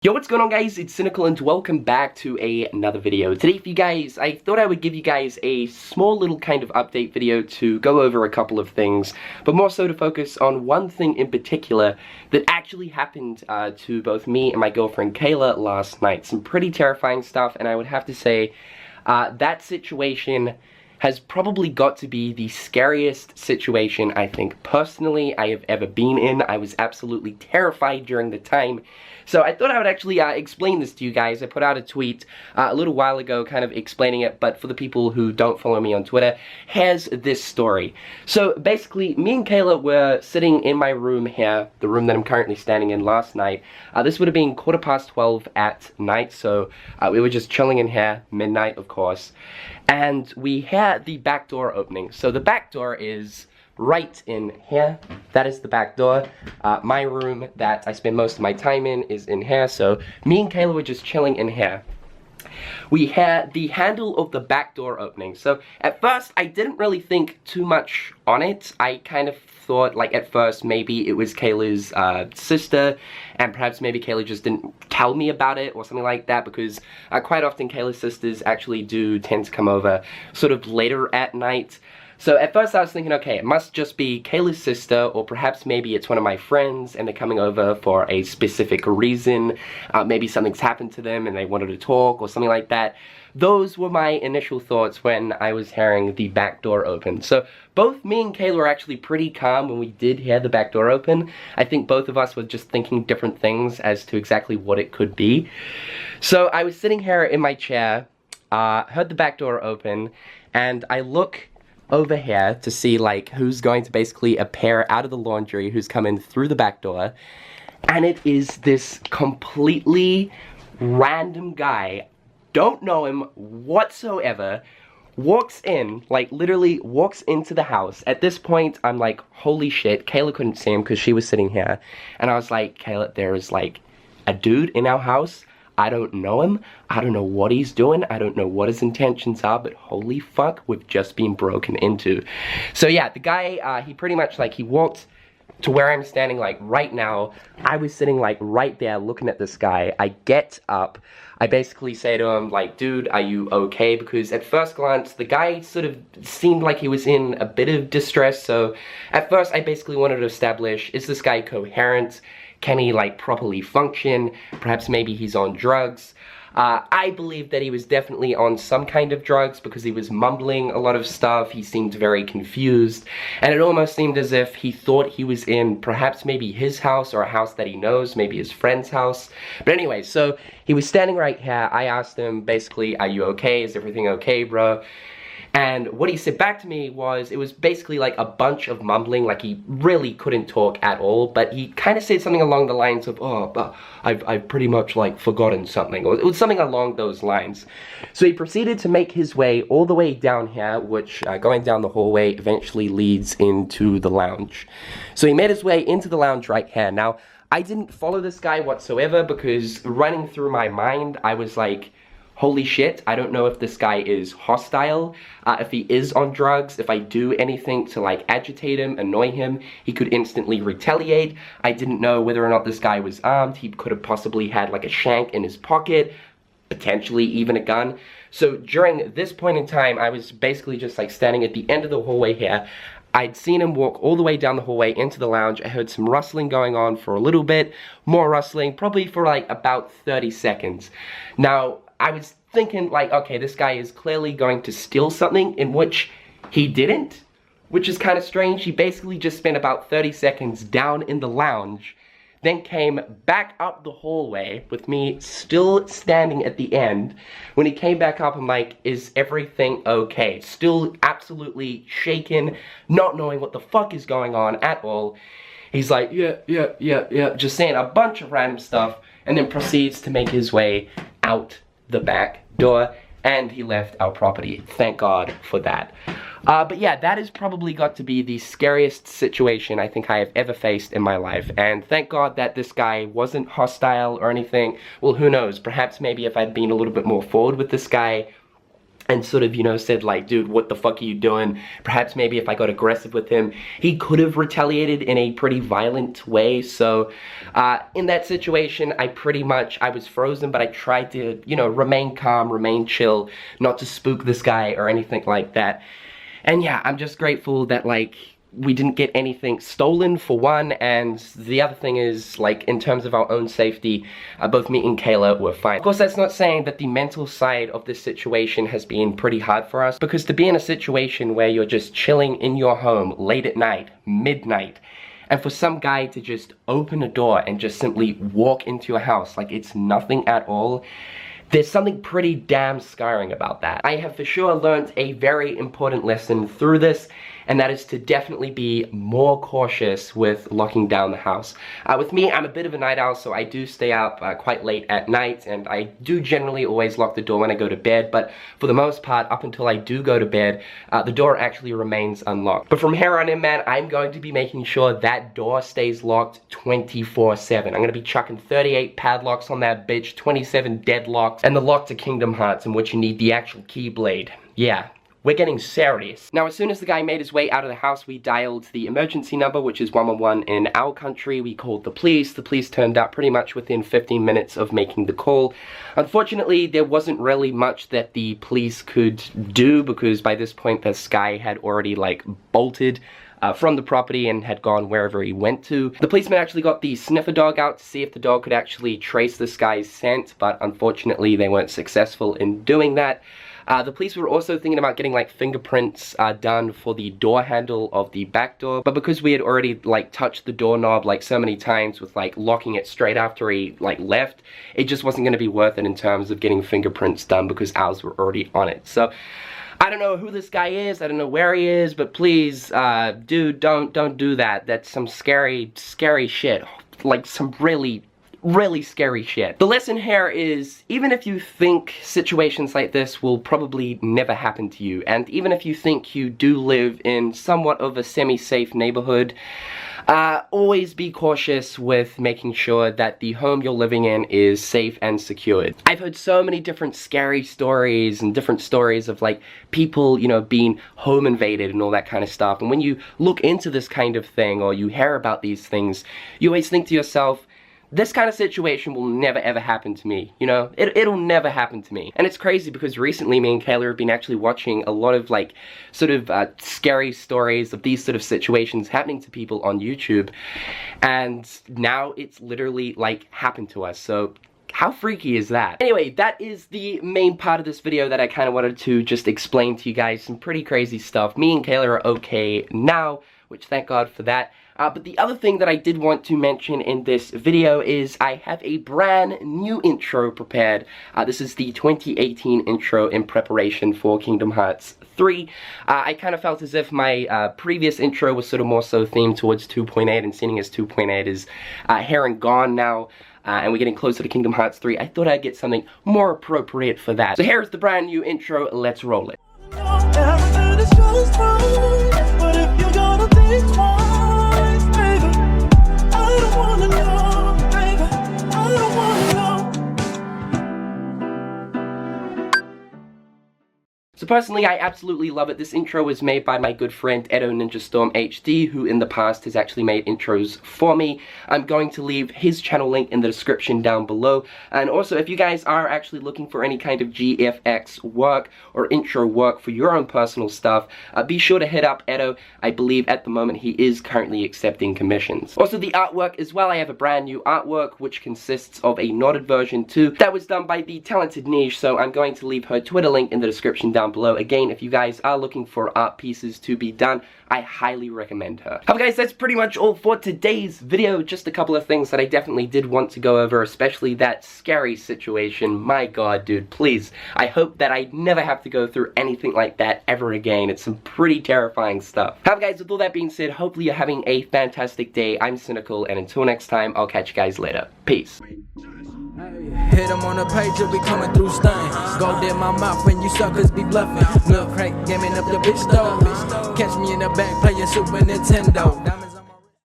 Yo, what's going on, guys? It's Cynical and welcome back to another video. Today for you guys, I thought I would give you guys a small little kind of update video to go over a couple of things, but more so to focus on one thing in particular that actually happened to both me and my girlfriend Kayla last night. Some pretty terrifying stuff, and I would have to say that situation has probably got to be the scariest situation I think personally I have ever been in. I was absolutely terrified during the time. So I thought I would actually explain this to you guys. I put out a tweet a little while ago kind of explaining it, but for the people who don't follow me on Twitter, here's this story. So basically, me and Kayla were sitting in my room here, the room that I'm currently standing in last night. This would have been 12:15 at night, so we were just chilling in here, midnight of course, and we had the back door opening. So the back door is right in here. That is the back door. My room that I spend most of my time in is in here, so me and Kayla were just chilling in here. We had the handle of the back door opening. So at first I didn't really think too much on it. I kind of thought, like, at first maybe it was Kayla's sister, and perhaps maybe Kayla just didn't tell me about it or something like that, because quite often Kayla's sisters actually do tend to come over sort of later at night. So at first I was thinking, okay, it must just be Kayla's sister, or perhaps maybe it's one of my friends and they're coming over for a specific reason. Maybe something's happened to them and they wanted to talk or something like that. Those were my initial thoughts when I was hearing the back door open. So both me and Kayla were actually pretty calm when we did hear the back door open. I think both of us were just thinking different things as to exactly what it could be. So I was sitting here in my chair, heard the back door open, and I look over here to see, like, who's going to basically appear out of the laundry, who's come in through the back door, and it is this completely random guy, don't know him whatsoever, walks in, like, literally walks into the house. At this point, I'm like, holy shit. Kayla couldn't see him because she was sitting here, and I was like, Kayla, there is, like, a dude in our house. I don't know him, I don't know what he's doing, I don't know what his intentions are, but holy fuck, we've just been broken into. So yeah, the guy, he pretty much, like, he walked to where I'm standing, like, right now. I was sitting, like, right there looking at this guy. I get up, I basically say to him, like, dude, are you okay? Because at first glance, the guy sort of seemed like he was in a bit of distress, so at first I basically wanted to establish, is this guy coherent? Can he, like, properly function? Perhaps maybe he's on drugs. I believe that he was definitely on some kind of drugs because he was mumbling a lot of stuff. He seemed very confused, and it almost seemed as if he thought he was in perhaps maybe his house or a house that he knows, maybe his friend's house. But anyway, so he was standing right here. I asked him basically, are you okay? Is everything okay, bro? And what he said back to me was, it was basically like a bunch of mumbling, like he really couldn't talk at all, but he kind of said something along the lines of, oh, I've pretty much, like, forgotten something, or it was something along those lines. So he proceeded to make his way all the way down here, which going down the hallway eventually leads into the lounge. So he made his way into the lounge right here. Now, I didn't follow this guy whatsoever because running through my mind, I was like, holy shit, I don't know if this guy is hostile, if he is on drugs, if I do anything to, like, agitate him, annoy him, he could instantly retaliate. I didn't know whether or not this guy was armed. He could have possibly had, like, a shank in his pocket, potentially even a gun. So during this point in time, I was basically just, like, standing at the end of the hallway here. I'd seen him walk all the way down the hallway into the lounge. I heard some rustling going on for a little bit, more rustling, probably for, like, about 30 seconds. Now, I was thinking, like, okay, this guy is clearly going to steal something, in which he didn't, which is kind of strange. He basically just spent about 30 seconds down in the lounge, then came back up the hallway with me still standing at the end. When he came back up, I'm like, is everything okay? Still absolutely shaken, not knowing what the fuck is going on at all. He's like, yeah, just saying a bunch of random stuff, and then proceeds to make his way out the back door, and he left our property. Thank God for that. But yeah, that has probably got to be the scariest situation I think I have ever faced in my life, and thank God that this guy wasn't hostile or anything. Well, who knows, perhaps maybe if I'd been a little bit more forward with this guy, and sort of, you know, said like, dude, what the fuck are you doing? Perhaps maybe if I got aggressive with him, he could have retaliated in a pretty violent way. So in that situation, I was frozen, but I tried to, you know, remain calm, remain chill, not to spook this guy or anything like that. And yeah, I'm just grateful that, like, we didn't get anything stolen, for one, and the other thing is, like, in terms of our own safety, both me and Kayla were fine. Of course, that's not saying that the mental side of this situation has been pretty hard for us, because to be in a situation where you're just chilling in your home late at night, midnight, and for some guy to just open a door and just simply walk into your house like it's nothing at all, there's something pretty damn scarring about that. I have for sure learned a very important lesson through this, and that is to definitely be more cautious with locking down the house. With me, I'm a bit of a night owl, so I do stay up quite late at night, and I do generally always lock the door when I go to bed, but for the most part, up until I do go to bed, the door actually remains unlocked. But from here on in, man, I'm going to be making sure that door stays locked 24/7. I'm going to be chucking 38 padlocks on that bitch, 27 deadlocks, and the lock to Kingdom Hearts, in which you need the actual keyblade. Yeah. We're getting serious. Now, as soon as the guy made his way out of the house, we dialed the emergency number, which is 111 in our country. We called the police. The police turned up pretty much within 15 minutes of making the call. Unfortunately, there wasn't really much that the police could do, because by this point, this guy had already, like, bolted from the property and had gone wherever he went to. The policeman actually got the sniffer dog out to see if the dog could actually trace this guy's scent, but unfortunately, they weren't successful in doing that. The police were also thinking about getting, like, fingerprints done for the door handle of the back door, but because we had already, like, touched the doorknob, like, so many times with, like, locking it straight after he, like, left, it just wasn't going to be worth it in terms of getting fingerprints done, because ours were already on it. So I don't know who this guy is, I don't know where he is, but please, dude, don't do that. That's some scary shit. Like, some really scary shit. The lesson here is, even if you think situations like this will probably never happen to you, and even if you think you do live in somewhat of a semi-safe neighborhood, always be cautious with making sure that the home you're living in is safe and secured. I've heard so many different scary stories and different stories of, like, people, you know, being home invaded and all that kind of stuff, and when you look into this kind of thing, or you hear about these things, you always think to yourself, this kind of situation will never ever happen to me, you know? It'll never happen to me. And it's crazy because recently me and Kayla have been actually watching a lot of, like, sort of scary stories of these sort of situations happening to people on YouTube, and now it's literally, like, happened to us. So how freaky is that? Anyway, that is the main part of this video that I kind of wanted to just explain to you guys. Some pretty crazy stuff. Me and Kayla are okay now, which thank God for that. But the other thing that I did want to mention in this video is I have a brand new intro prepared. This is the 2018 intro in preparation for Kingdom Hearts 3. I kind of felt as if my previous intro was sort of more so themed towards 2.8, and seeing as 2.8 is here and gone now, and we're getting closer to Kingdom Hearts 3, I thought I'd get something more appropriate for that. So here's the brand new intro, let's roll it. So personally, I absolutely love it. This intro was made by my good friend Edo Ninja Storm HD, who in the past has actually made intros for me. I'm going to leave his channel link in the description down below. And also, if you guys are actually looking for any kind of GFX work or intro work for your own personal stuff, be sure to hit up Edo. I believe at the moment he is currently accepting commissions. Also, the artwork as well. I have a brand new artwork which consists of a knotted version too. That was done by the talented Niche, so I'm going to leave her Twitter link in the description down below. Again, if you guys are looking for art pieces to be done, I highly recommend her. However guys, that's pretty much all for today's video. Just a couple of things that I definitely did want to go over, especially that scary situation. My god, dude, please. I hope that I never have to go through anything like that ever again. It's some pretty terrifying stuff. However guys, with all that being said, hopefully you're having a fantastic day. I'm Cynical, and until next time, I'll catch you guys later. Peace. Hit them on the page, you'll be coming through stunning. Gold in my mouth when you suckers be bluffing. Milk crate, gaming up the bitch though. Catch me in the back playing Super Nintendo.